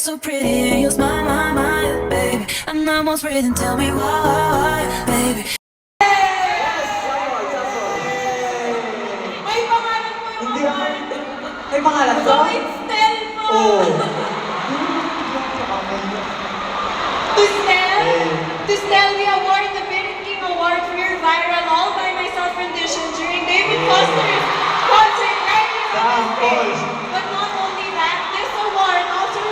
so pretty and you smile my, baby. I'm almost breathing, tell me why, baby. May pangalan po yung award. May pangalan So to? it's Stel po. Oh. To Stel, we award the Birit King Award for your viral All By Myself rendition during David Foster's concert right here on the stage. But not only that, this award also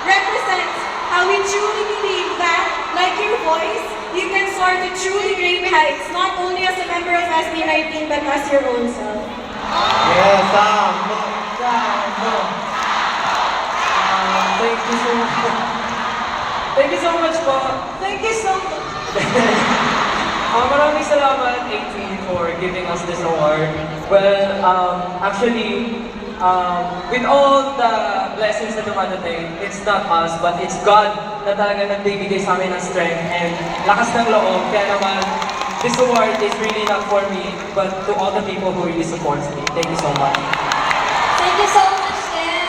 represents how we truly believe that, like your voice, you can soar to truly great heights, not only as a member of SB19, but as your own self. Yes, thank you so much. Thank you so much po. Thank you so much. Maraming salamat, 18, for giving us this award. Well, actually, with all the blessings na dumadating, it's not us, but it's God na talaga nagbibigay sa amin ng strength and lakas ng loob. Kaya naman, this award is really not for me, but to all the people who really supports me. Thank you so much. Thank you so much, Ken.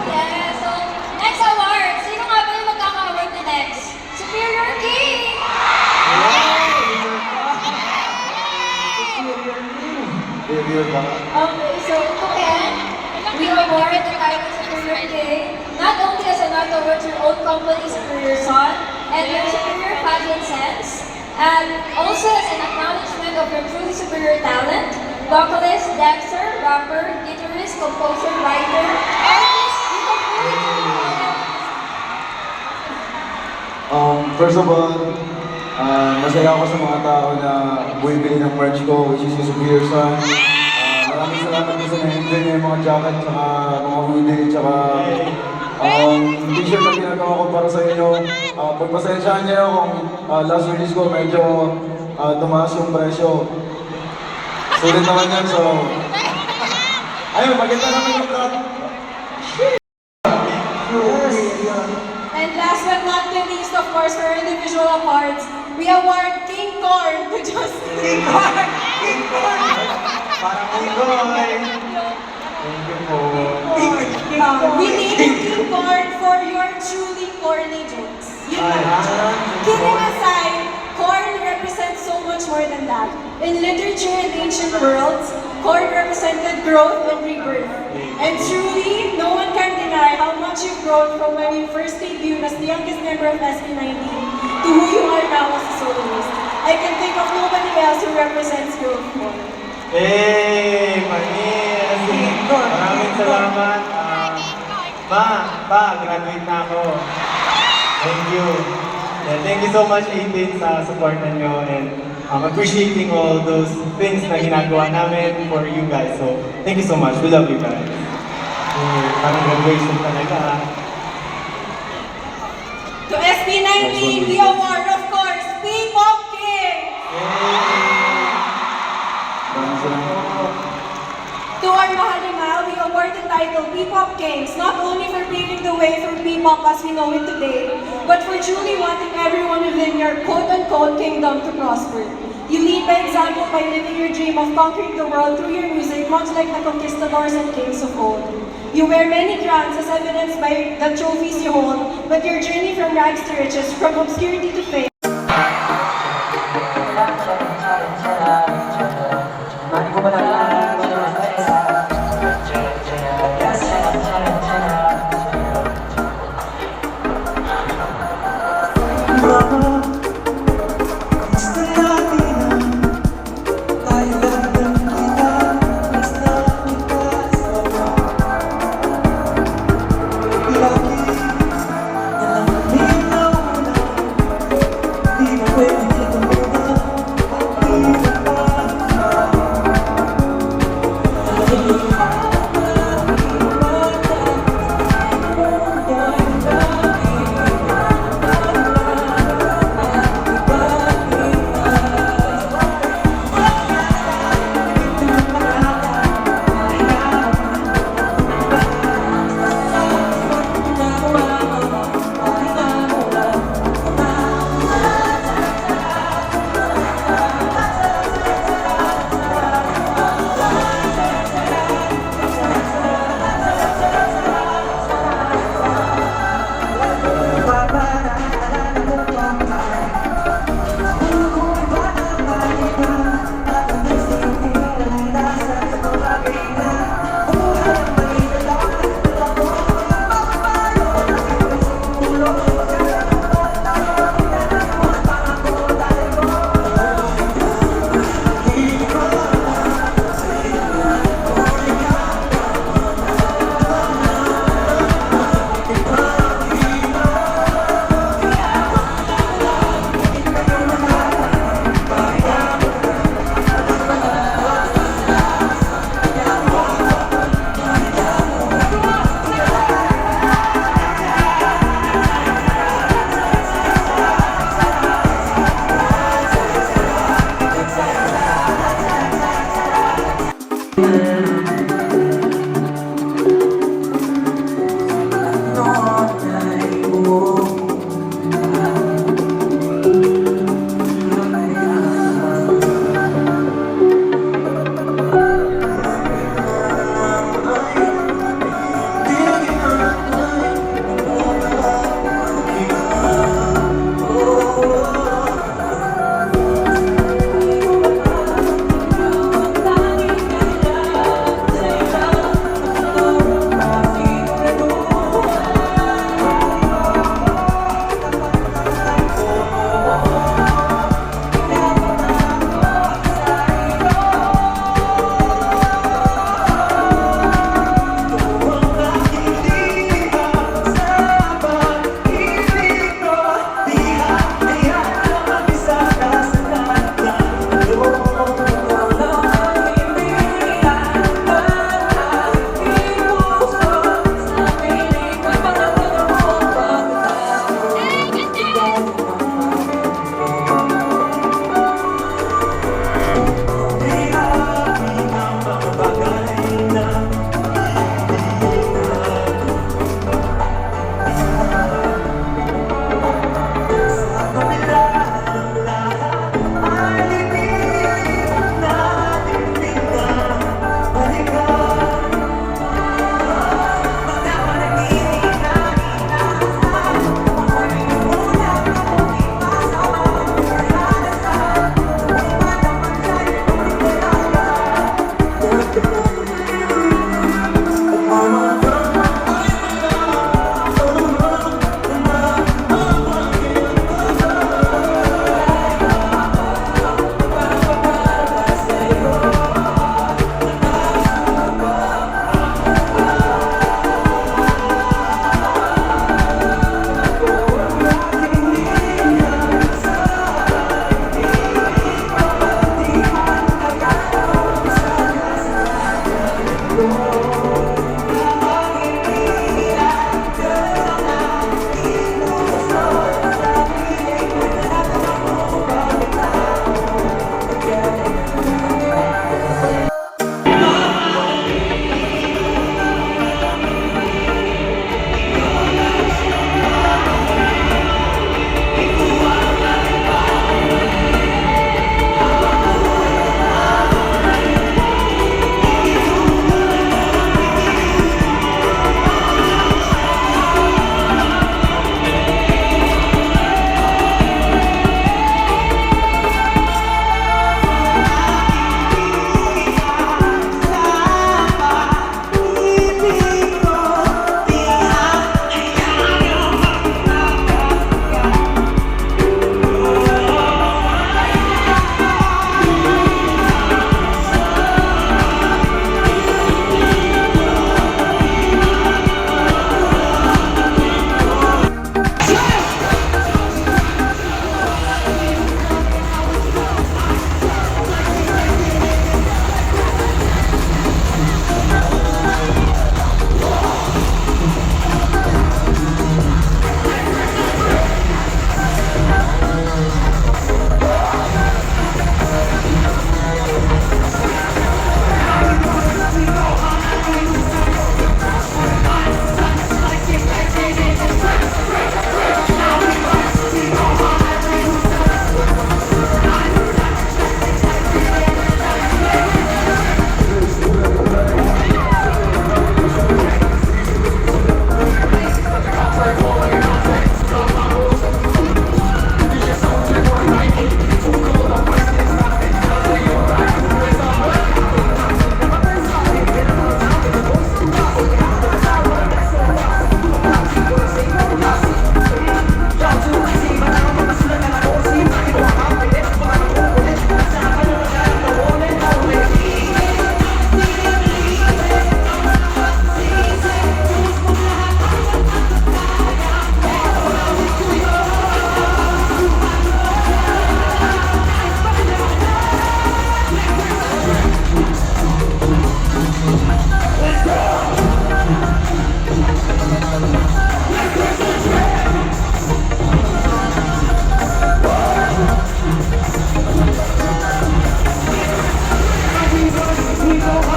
Yeah, so, next award. Sino nga ba yung magkaka-award na next? Superior King! Okay, so to Ken, we award the title Superior King, not only as a nod towards your own company, Superior Son, and your superior fashion sense, and also as an acknowledgement of your truly superior talent, vocalist, dancer, rapper, guitarist, composer, writer, artist, you can fully First of all, masaya ako sa mga tao na bumibili ng merch ko, which is yung Superior Son. Maraming salamat po sa na-enjoy niyo yung mga jacket, tsaka mga hoodie, tsaka t-shirt na ginagawa ko para sa inyo. Pagpasensyahan niyo kung last release ko medyo tumaas yung presyo. Sulit naman yan, so... Ayun, maganda naman yung plot. And last but not the least, of course, for individual awards, we award King Corn to Justin. King Corn! King Corn! Parang King Corn! Thank you po. We named King Corn for your truly corny jokes. Yun lang. Kidding aside, corn represents so much more than that. In literature and ancient worlds, corn represented growth and rebirth. And truly, no one can deny how much you've grown from when you first debuted as the youngest member of SB19 to who you are now as a soloist. I can think of nobody else who represents growth more. Hey, Manis! Maraming salamat. Graduate na ako. Thank you. Yeah, thank you so much, 18, sa supportan nyo and appreciating all those things na ginagawa namin for you guys. So, thank you so much. We love you guys. Parang graduation talaga. To SB19, the award, of course, P-Pop King! To our Mahalimal, we award the title P-Pop Kings, not only for paving the way for P-Pop as we know it today, but for truly wanting everyone within your quote-unquote kingdom to prosper. You lead by example by living your dream of conquering the world through your music, much like the conquistadors and kings of old. You wear many crowns as evidenced by the trophies you hold, but your journey from rags to riches, from obscurity to fame,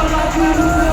All my dreams